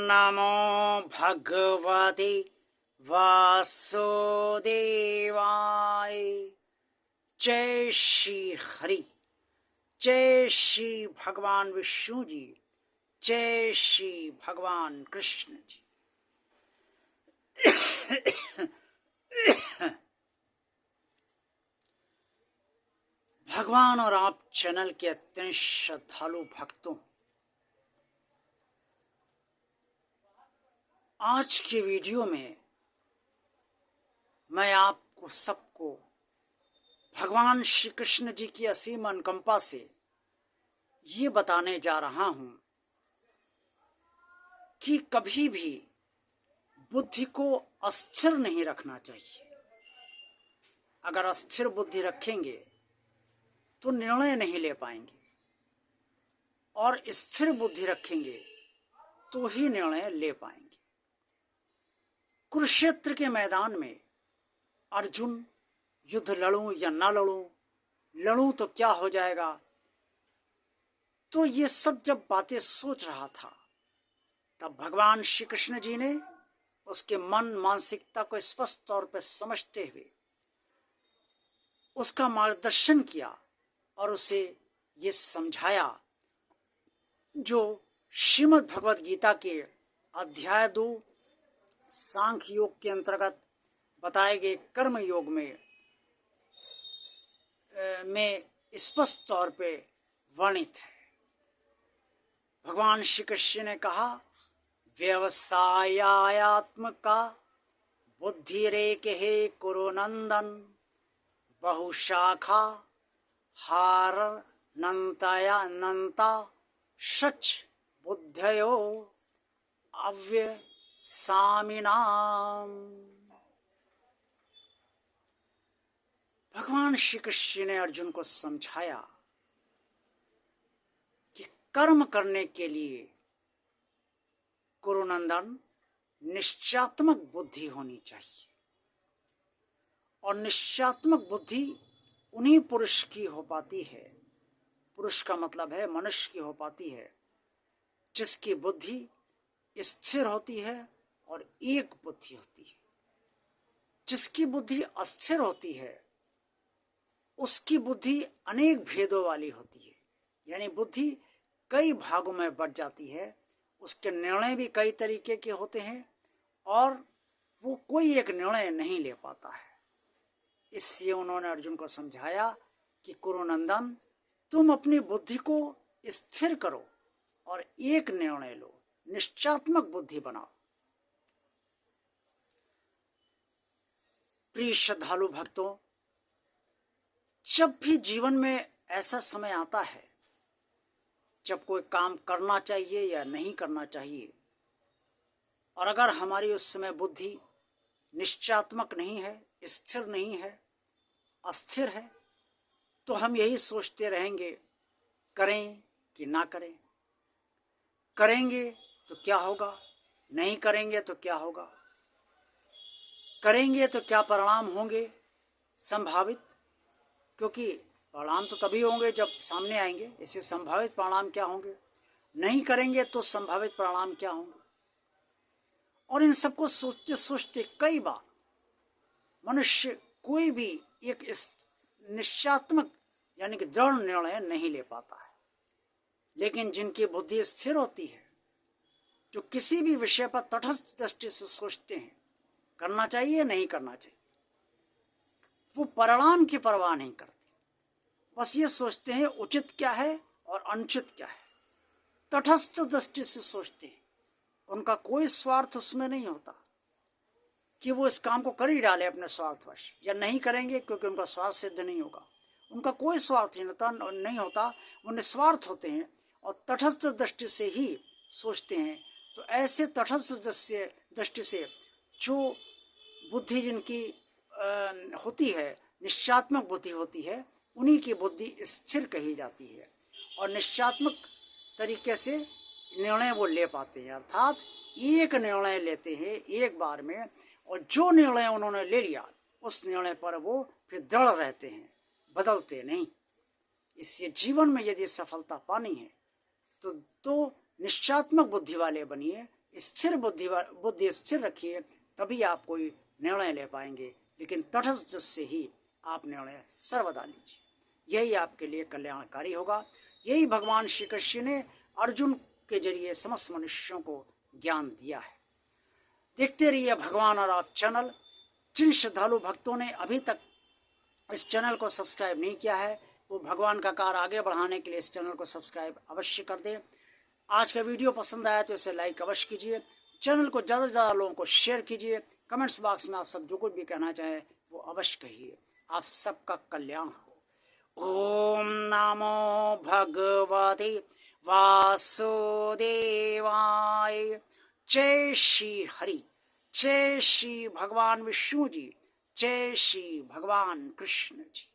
नमो भगवते वासुदेवाय। जय श्री हरि, जय श्री भगवान विष्णु जी, जय श्री भगवान कृष्ण जी। भगवान और आप चैनल के अत्यंत श्रद्धालु भक्तों, आज की वीडियो में मैं आपको सबको भगवान श्री कृष्ण जी की असीम अनुकंपा से ये बताने जा रहा हूं कि कभी भी बुद्धि को अस्थिर नहीं रखना चाहिए। अगर अस्थिर बुद्धि रखेंगे तो निर्णय नहीं ले पाएंगे, और स्थिर बुद्धि रखेंगे तो ही निर्णय ले पाएंगे। कुरुक्षेत्र के मैदान में अर्जुन युद्ध लड़ूं या ना लड़ूं, लड़ूं तो क्या हो जाएगा, तो ये सब जब बातें सोच रहा था तब भगवान श्री कृष्ण जी ने उसके मन मानसिकता को स्पष्ट तौर पर समझते हुए उसका मार्गदर्शन किया और उसे ये समझाया जो श्रीमद् भगवद गीता के अध्याय 2 सांख्य योग के अंतर्गत बताए गए कर्म योग में स्पष्ट तौर पे वर्णित है। भगवान श्री कृष्ण ने कहा, व्यवसायात्मका बुद्धिरेके कुरु नंदन, बहुशाखा हार नंताया नंता सच बुद्धयो अव्यसामिनाम। भगवान श्री कृष्ण ने अर्जुन को समझाया कि कर्म करने के लिए कुरुनंदन निश्चयात्मक बुद्धि होनी चाहिए, और निश्चयात्मक बुद्धि उन्हीं पुरुष की हो पाती है, पुरुष का मतलब है मनुष्य की हो पाती है, जिसकी बुद्धि स्थिर होती है और एक बुद्धि होती है। जिसकी बुद्धि अस्थिर होती है उसकी बुद्धि अनेक भेदों वाली होती है, यानी बुद्धि कई भागों में बट जाती है, उसके निर्णय भी कई तरीके के होते हैं और वो कोई एक निर्णय नहीं ले पाता है। इससे उन्होंने अर्जुन को समझाया कि कुरुनंदन, तुम अपनी बुद्धि को स्थिर करो और एक निर्णय लो, निश्चयात्मक बुद्धि बनाओ। प्रिय श्रद्धालु भक्तों, जब भी जीवन में ऐसा समय आता है जब कोई काम करना चाहिए या नहीं करना चाहिए, और अगर हमारी उस समय बुद्धि निश्चयात्मक नहीं है, स्थिर नहीं है, अस्थिर है, तो हम यही सोचते रहेंगे करें कि ना करें, करेंगे तो क्या होगा, नहीं करेंगे तो क्या होगा, करेंगे तो क्या परिणाम होंगे संभावित, क्योंकि परिणाम तो तभी होंगे जब सामने आएंगे, इससे संभावित परिणाम क्या होंगे, नहीं करेंगे तो संभावित परिणाम क्या होंगे। और इन सबको सोचते सोचते कई बार मनुष्य कोई भी एक निश्चयात्मक यानी कि दृढ़ निर्णय नहीं ले पाता है। लेकिन जिनकी बुद्धि स्थिर होती है, जो किसी भी विषय पर तटस्थ दृष्टि से सोचते हैं करना चाहिए नहीं करना चाहिए, वो परिणाम की परवाह नहीं करते, बस ये सोचते हैं उचित क्या है और अनुचित क्या है, तटस्थ दृष्टि से सोचते हैं। उनका कोई स्वार्थ उसमें नहीं होता कि वो इस काम को कर ही डाले अपने स्वार्थवश, या नहीं करेंगे क्योंकि उनका स्वार्थ सिद्ध नहीं होगा। उनका कोई स्वार्थ नहीं होता, वो निस्वार्थ होते हैं और तटस्थ दृष्टि से ही सोचते हैं। तो ऐसे तटस्थ दृष्टि से जो बुद्धि जिनकी होती है, निश्चयात्मक बुद्धि होती है, उन्हीं की बुद्धि स्थिर कही जाती है और निश्चयात्मक तरीके से निर्णय वो ले पाते हैं, अर्थात एक निर्णय लेते हैं एक बार में, और जो निर्णय उन्होंने ले लिया उस निर्णय पर वो फिर दृढ़ रहते हैं, बदलते नहीं। इससे जीवन में यदि सफलता पानी है तो निश्चयात्मक बुद्धि वाले बनिए, स्थिर बुद्धि स्थिर रखिए, तभी आप कोई निर्णय ले पाएंगे। लेकिन तटस्थ से ही आप निर्णय सर्वदा लीजिए, यही आपके लिए कल्याणकारी होगा। यही भगवान श्री कृष्ण ने अर्जुन के जरिए समस्त मनुष्यों को ज्ञान दिया है। देखते रहिए भगवान और आप चैनल। जिन श्रद्धालु भक्तों ने अभी तक इस चैनल को सब्सक्राइब नहीं किया है, वो भगवान का कार्य आगे बढ़ाने के लिए इस चैनल को सब्सक्राइब अवश्य कर दें। आज का वीडियो पसंद आया तो इसे लाइक अवश्य कीजिए। चैनल को ज़्यादा से ज़्यादा लोगों को शेयर कीजिए। कमेंट्स बॉक्स में आप सब जो कुछ भी कहना चाहें वो अवश्य कहिए। आप सबका कल्याण हो। ओम नमो भगवते वासुदेवाय। जय श्री हरि, जय श्री भगवान विष्णु जी, जय श्री भगवान कृष्ण जी।